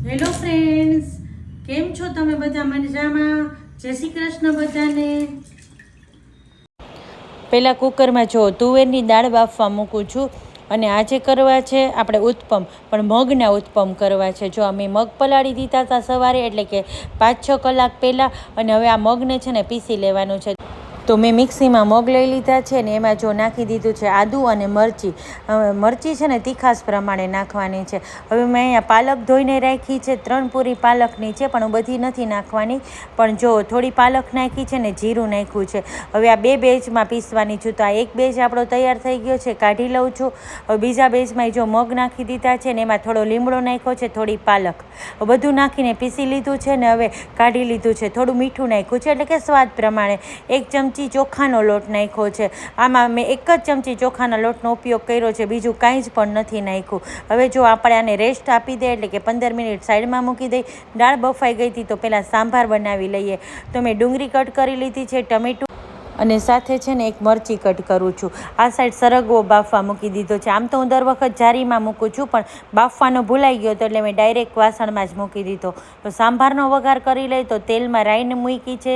Hello friends, કેમ છો તમે બધા? મજામાં? જય શ્રી કૃષ્ણ બધાને. પહેલાં કુકરમાં જો તુવેરની દાળ બાફવા મૂકું છું અને આજે કરવા છે આપણે ઉત્પમ, પણ મગના ઉત્પમ કરવા છે. જો અમે મગ પલાળી દીધા હતા સવારે, એટલે કે 5-6 કલાક પહેલાં, અને હવે આ મગને છે ને પીસી લેવાનું છે. તો મેં મિક્સીમાં મગ લઈ લીધા છે ને એમાં જો નાખી દીધું છે આદું અને મરચી. મરચી છે ને તીખાસ પ્રમાણે નાખવાની છે. હવે મેં અહીંયા પાલક ધોઈને રાખી છે, 3 પૂરી પાલકની છે, પણ બધી નથી નાખવાની. પણ જો થોડી પાલક નાખી છે ને જીરું નાખ્યું છે. હવે આ 2 બેચમાં પીસવાની છું. તો આ એક બેચ આપણો તૈયાર થઈ ગયો છે, કાઢી લઉં છું. હવે બીજા બેચમાં જો મગ નાખી દીધા છે ને એમાં થોડો લીમડો નાખ્યો છે, થોડી પાલક, બધું નાખીને પીસી લીધું છે ને હવે કાઢી લીધું છે. થોડું મીઠું નાખ્યું છે, એટલે કે સ્વાદ પ્રમાણે. 1 ચમચી ચોખાનો લોટ નાખ્યો છે. આમાં મેં 1 જ ચમચી ચોખાના લોટનો ઉપયોગ કર્યો છે, બીજું કાંઈ જ પણ નથી નાખ્યું. હવે જો આપણે આને રેસ્ટ આપી દઈએ, એટલે કે 15 મિનિટ સાઈડમાં મૂકી દઈ. દાળ બફાઈ ગઈ હતી તો પહેલાં સાંભાર બનાવી લઈએ. તો મેં ડુંગળી કટ કરી લીધી છે, ટમેટું અને સાથે છે ને એક મરચી કટ કરું છું. આ સાઈડ સરગવો બાફવા મૂકી દીધો છે. આમ તો હું દર વખત જારીમાં મૂકું છું, પણ બાફવાનો ભૂલાઈ ગયો હતો એટલે મેં ડાયરેક્ટ વાસણમાં જ મૂકી દીધો. તો સાંભારનો વઘાર કરી લઈ. તો તેલમાં રાઈને મૂકી છે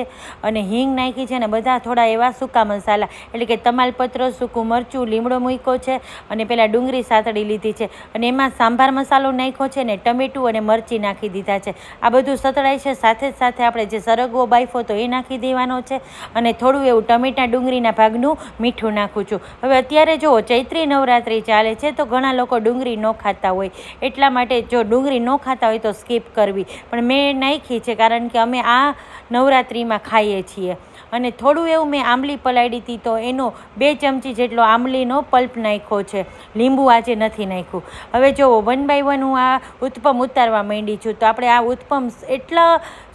અને હિંગ નાખી છે, અને બધા થોડા એવા સૂકા મસાલા, એટલે કે તમાલપત્ર, સૂકું મરચું, લીમડો મૂક્યો છે, અને પહેલાં ડુંગળી સાતળી લીધી છે, અને એમાં સાંભાર મસાલો નાખ્યો છે ને ટમેટું અને મરચી નાખી દીધા છે. આ બધું સતળાય છે. સાથે જ સાથે આપણે જે સરગવો બાફ્યો તો એ નાખી દેવાનો છે, અને થોડું એવું ટમેટા ડુંગળીના ભાગનું મીઠું નાખું છું. હવે અત્યારે જો ચૈત્રી નવરાત્રિ ચાલે છે, તો ઘણા લોકો ડુંગળી ન ખાતા હોય, એટલા માટે જો ડુંગળી ન ખાતા હોય તો સ્કીપ કરવી. પણ મેં નાખી છે, કારણ કે અમે આ નવરાત્રિમાં ખાઈએ છીએ. અને થોડું એવું મેં આંબલી પલાળી હતી, તો એનો 2 ચમચી જેટલો આંબલીનો પલ્પ નાખ્યો છે. લીંબુ આજે નથી નાખ્યું. હવે જો 1 બાય 1 હું આ ઉત્પમ ઉતારવા માંડી છું. તો આપણે આ ઉત્પમ એટલા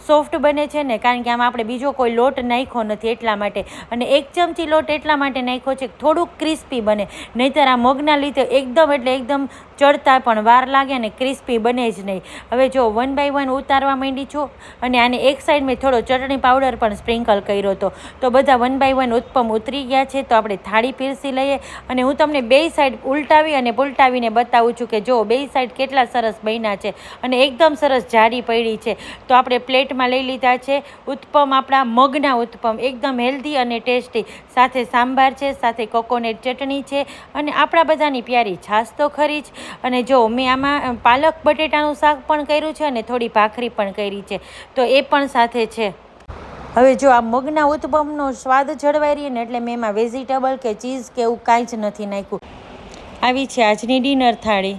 સોફ્ટ બને છે ને, કારણ કે આમાં આપણે બીજો કોઈ લોટ નાખ્યો નથી, એટલા માટે. અને 1 ચમચી લોટ એટલા માટે નાખ્યો છે કે થોડુંક ક્રિસ્પી બને, નહીંતર આ મગના લીધે એકદમ ચડતા પણ વાર લાગે અને ક્રિસ્પી બને જ નહીં. હવે જો 1 બાય 1 ઉતારવા માંડી છું, અને આને એક સાઈડ મેં થોડો ચટણી પાવડર પણ સ્પ્રિંકલ કર્યો હતો. તો બધા 1 બાય 1 ઉત્પમ ઉતરી ગયા છે. તો આપણે થાળી પીરસી લઈએ, અને હું તમને 2 સાઈડ ઉલટાવી અને પલટાવીને બતાવું છું કે જો 2 સાઈડ કેટલા સરસ બન્યા છે, અને એકદમ સરસ જાડી પડી છે. તો આપણે પ્લેટમાં લઈ લીધા છે ઉત્પમ, આપણા મગના ઉત્પમ, એકદમ હેલ્ધી અને ટેસ્ટી. સાથે સાંભાર છે, સાથે કોકોનટ ચટણી છે, અને આપણા બધાની પ્યારી છાશ તો ખરી જ. અને જો મેં આમાં પાલક બટેટાનું શાક પણ કર્યું છે, અને થોડી ભાખરી પણ કરી છે, તો એ પણ સાથે છે. હવે જો આ મગના ઉત્પમનો સ્વાદ જળવાઈ રહે ને, એટલે મેં એમાં વેજીટેબલ કે ચીઝ કે એવું કાંઈ જ નથી નાખ્યું. આવી છે આજની ડિનર થાળી.